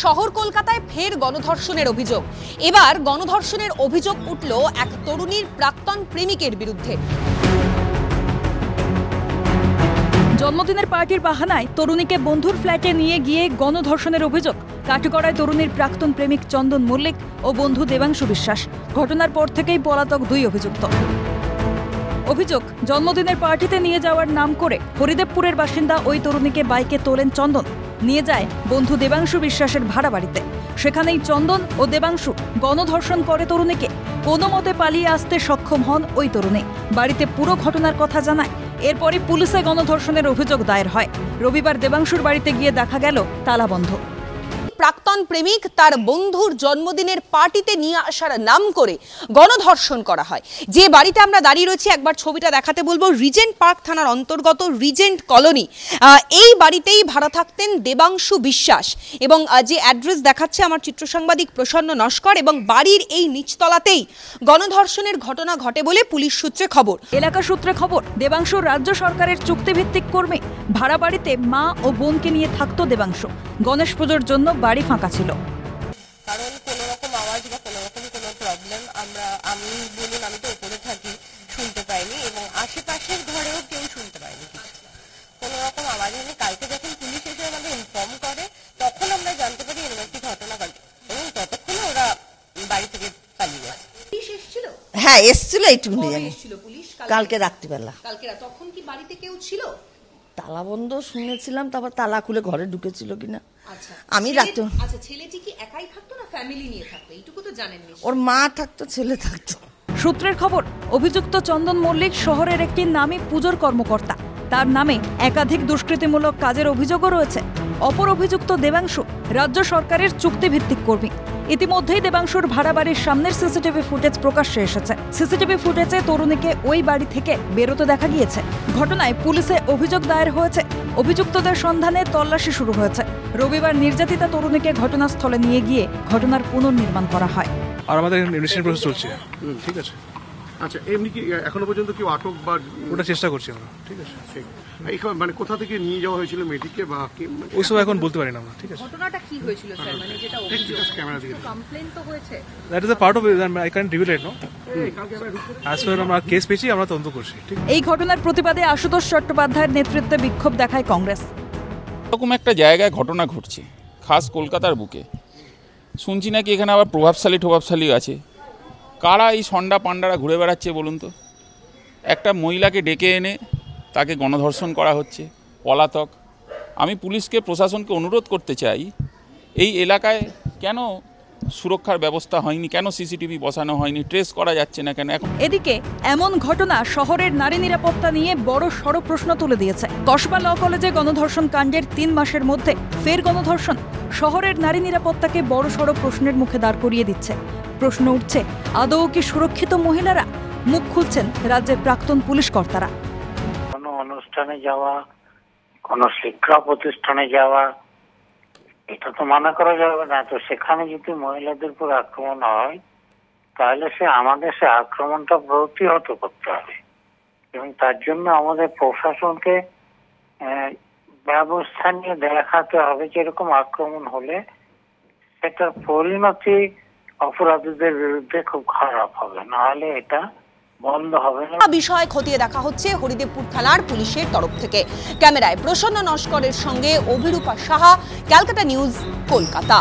শহর কলকাতায় ফের গণধর্ষণের অভিযোগ। এবার গণধর্ষণের অভিযোগ উঠল এক তরুণীর প্রাক্তন প্রেমিকের বিরুদ্ধে। জন্মদিনের পার্টির বাহানায় তরুণীকে বন্ধুর ফ্ল্যাটে নিয়ে গিয়ে গণধর্ষণের অভিযোগ। কাটিগড়ায় তরুণীর প্রাক্তন প্রেমিক চন্দন মল্লিক ও বন্ধু দেবাংশু বিশ্বাস। ঘটনার পর থেকেই পলাতক দুই অভিযুক্ত। অভিযোগ, জন্মদিনের পার্টিতে নিয়ে যাওয়ার নাম করে হরিদেবপুরের বাসিন্দা ওই তরুণীকে বাইকে তোলেন চন্দন, নিয়ে যায় বন্ধু দেবাংশু বিশ্বাসের ভাড়া বাড়িতে। সেখানেই চন্দন ও দেবাংশু গণধর্ষণ করে তরুণীকে। কোনো মতে পালিয়ে আসতে সক্ষম হন ওই তরুণী। বাড়িতে পুরো ঘটনার কথা জানায়। এরপরই পুলিশে গণধর্ষণের অভিযোগ দায়ের হয়। রবিবার দেবাংশুর বাড়িতে গিয়ে দেখা গেল তালাবন্ধ। প্রাক্তন প্রেমিক তার বন্ধুর জন্মদিনের পার্টিতে নিয়ে আসার নাম করে গণধর্ষণ করা হয়। যে বাড়িতে আমরা দাঁড়িয়ে রয়েছি, একবার ছবিটা দেখাতে বলবো। রিজেন্ট পার্ক থানার অন্তর্গত রিজেন্ট কলোনি, এই বাড়িতেই ভাড়া থাকতেন দেবাংশু বিশ্বাস। এবং যে অ্যাড্রেস দেখাচ্ছে আমার চিত্র সাংবাদিক প্রসন্ন নস্কর, এবং বাড়ির এই নিচতলাতেই গণধর্ষণের ঘটনা ঘটে বলে পুলিশ সূত্রে খবর। এলাকা সূত্রে খবর, দেবাংশু রাজ্য সরকারের চুক্তিভিত্তিক কর্মী। ভাড়া বাড়িতে মা ও বোনকে নিয়ে থাকতো দেবাংশু। গণেশ পুজোর জন্য বাড়ি ফাঁকা ছিল। কারণ কোনো রকম আওয়াজ বা কোনো রকম কোনো প্রবলেম আমি বলুন, আমি তো উপরে থাকি, শুনতে পাইনি, এবং আশেপাশের ঘরেও কেউ শুনতে পাইনি কিছু। কোনো রকম আওয়াজ হয়নি। কালকে যখন পুলিশ এসে আমাদের ইনফর্ম করে, তখন আমরা জানতে পারি এরকম একটি ঘটনা ঘটে, এবং ততক্ষণে ওরা বাড়ি থেকে পালিয়ে গেছে। পুলিশ এসেছিল? হ্যাঁ, এসেছিল। এইটুকুনি জানি। পুলিশ কালকে রাত্রিবেলা। তখন কি বাড়িতে কেউ ছিল? তালা বন্ধ শুনেছিলাম, তারপর তালা খুলে ঘরে ঢুকেছিল কিনা। আচ্ছা, আমি রাত্রে। আচ্ছা, ছেলেটি কি একাই থাকতো না ফ্যামিলি নিয়ে থাকতো? এইটুকু তো জানেন না। ওর মা থাকতো, ছেলে থাকতো। সূত্রের খবর, অভিযুক্ত চন্দন মল্লিক শহরের একটি নামী পুজোর কর্মকর্তা। তার নামে একাধিক দুষ্কৃতিমূলক কাজের অভিযোগও রয়েছে। অপর অভিযুক্ত দেবাংশু রাজ্য সরকারের চুক্তিভিত্তিক কর্মী। ইতিমধ্যেই দেবাংশুর ভাড়া বাড়ির সামনের সিসিটিভি ফুটেজ প্রকাশ্যে এসেছে। সিসিটিভি ফুটেজে তরুণীকে ওই বাড়ি থেকে বেরোতে দেখা গিয়েছে। ঘটনায় পুলিশে অভিযোগ দায়ের হয়েছে। অভিযুক্তদের সন্ধানে তল্লাশি শুরু হয়েছে। রবিবার নির্যাতিতা তরুণীকে ঘটনাস্থলে নিয়ে গিয়ে ঘটনার পুনর্নির্মাণ করা হয়। আর আমাদের ইনভেস্টিগেশন প্রসেস চলছে। ঠিক আছে। আচ্ছা, এমনি কি এখনো পর্যন্ত কেউ আটক বা ওটা চেষ্টা করছি আমরা। ঠিক আছে। এইখানে মানে কোথা থেকে নিয়ে যাওয়া হয়েছিল মেয়েটিকে বা ওইসব এখন বলতে পারি না আমরা। ঠিক আছে। ঘটনাটা কি হয়েছিল স্যার? মানে যেটা অভিযোগ, ক্যামেরা দিকে কমপ্লেইন তো হয়েছে। That is a part of I can reveal it no. As per আমরা কেস পেয়েছি, আমরা তদন্ত করছি। ঠিক। এই ঘটনার প্রতিবাদে আশুতোষ চট্টোপাধ্যায়ের নেতৃত্বে বিক্ষোভ দেখায় কংগ্রেস। এরকম একটা জায়গায় ঘটনা ঘটছে, খাস কলকাতার বুকে। শুনছি নাকি এখানে আবার প্রভাবশালী আছে। কারা এই সন্ডা পান্ডারা ঘুরে বেড়াচ্ছে বলুন তো? একটা মহিলাকে ডেকে এনে তাকে গণধর্ষণ করা হচ্ছে, পলাতক। আমি পুলিশকে, প্রশাসনকে অনুরোধ করতে চাই, এই এলাকায় কেন সুরক্ষার ব্যবস্থা হয়নি, কেন সিসিটিভি বসানো হয়নি, ট্রেস করা যাচ্ছে না কেন এখন? এদিকে এমন ঘটনা শহরের নারী নিরাপত্তা নিয়ে বড় সড় প্রশ্ন তুলে দিয়েছে। কসবা ল কলেজে গণধর্ষণ কাণ্ডের 3 মাসের মধ্যে ফের গণধর্ষণ শহরের নারী নিরাপত্তাকে বড় সড় প্রশ্নের মুখে দাঁড় করিয়ে দিচ্ছে। প্রশ্ন উঠছে, আদৌ কি সুরক্ষিত মহিলারা? মুখ খুলছেন রাজ্যের প্রাক্তন পুলিশ কর্তারা। কোনো অনুষ্ঠানে যাওয়া, কোনো শিক্ষা প্রতিষ্ঠানে যাওয়া, এটা তো মানা করা যাবে না। তো সেখানে যদি মহিলাদের উপর আক্রমণ হয়, তাহলে আমাদের সে আক্রমণটা প্রতিহত করতে হবে, এবং তার জন্য আমাদের প্রশাসনকে ব্যবস্থা নিয়ে দেখাতে হবে যে এরকম আক্রমণ হলে সেটার পরিণতি অপরাধীদের বিরুদ্ধে খুব খারাপ হবে, নাহলে এটা বন্ধ হবে না। বিষয় খতিয়ে দেখা হচ্ছে হরিদেবপুর থানার পুলিশের তরফ থেকে। ক্যামেরায় প্রসন্ন নস্করের সঙ্গে অভিরূপা সাহা, ক্যালকাটা নিউজ, কলকাতা।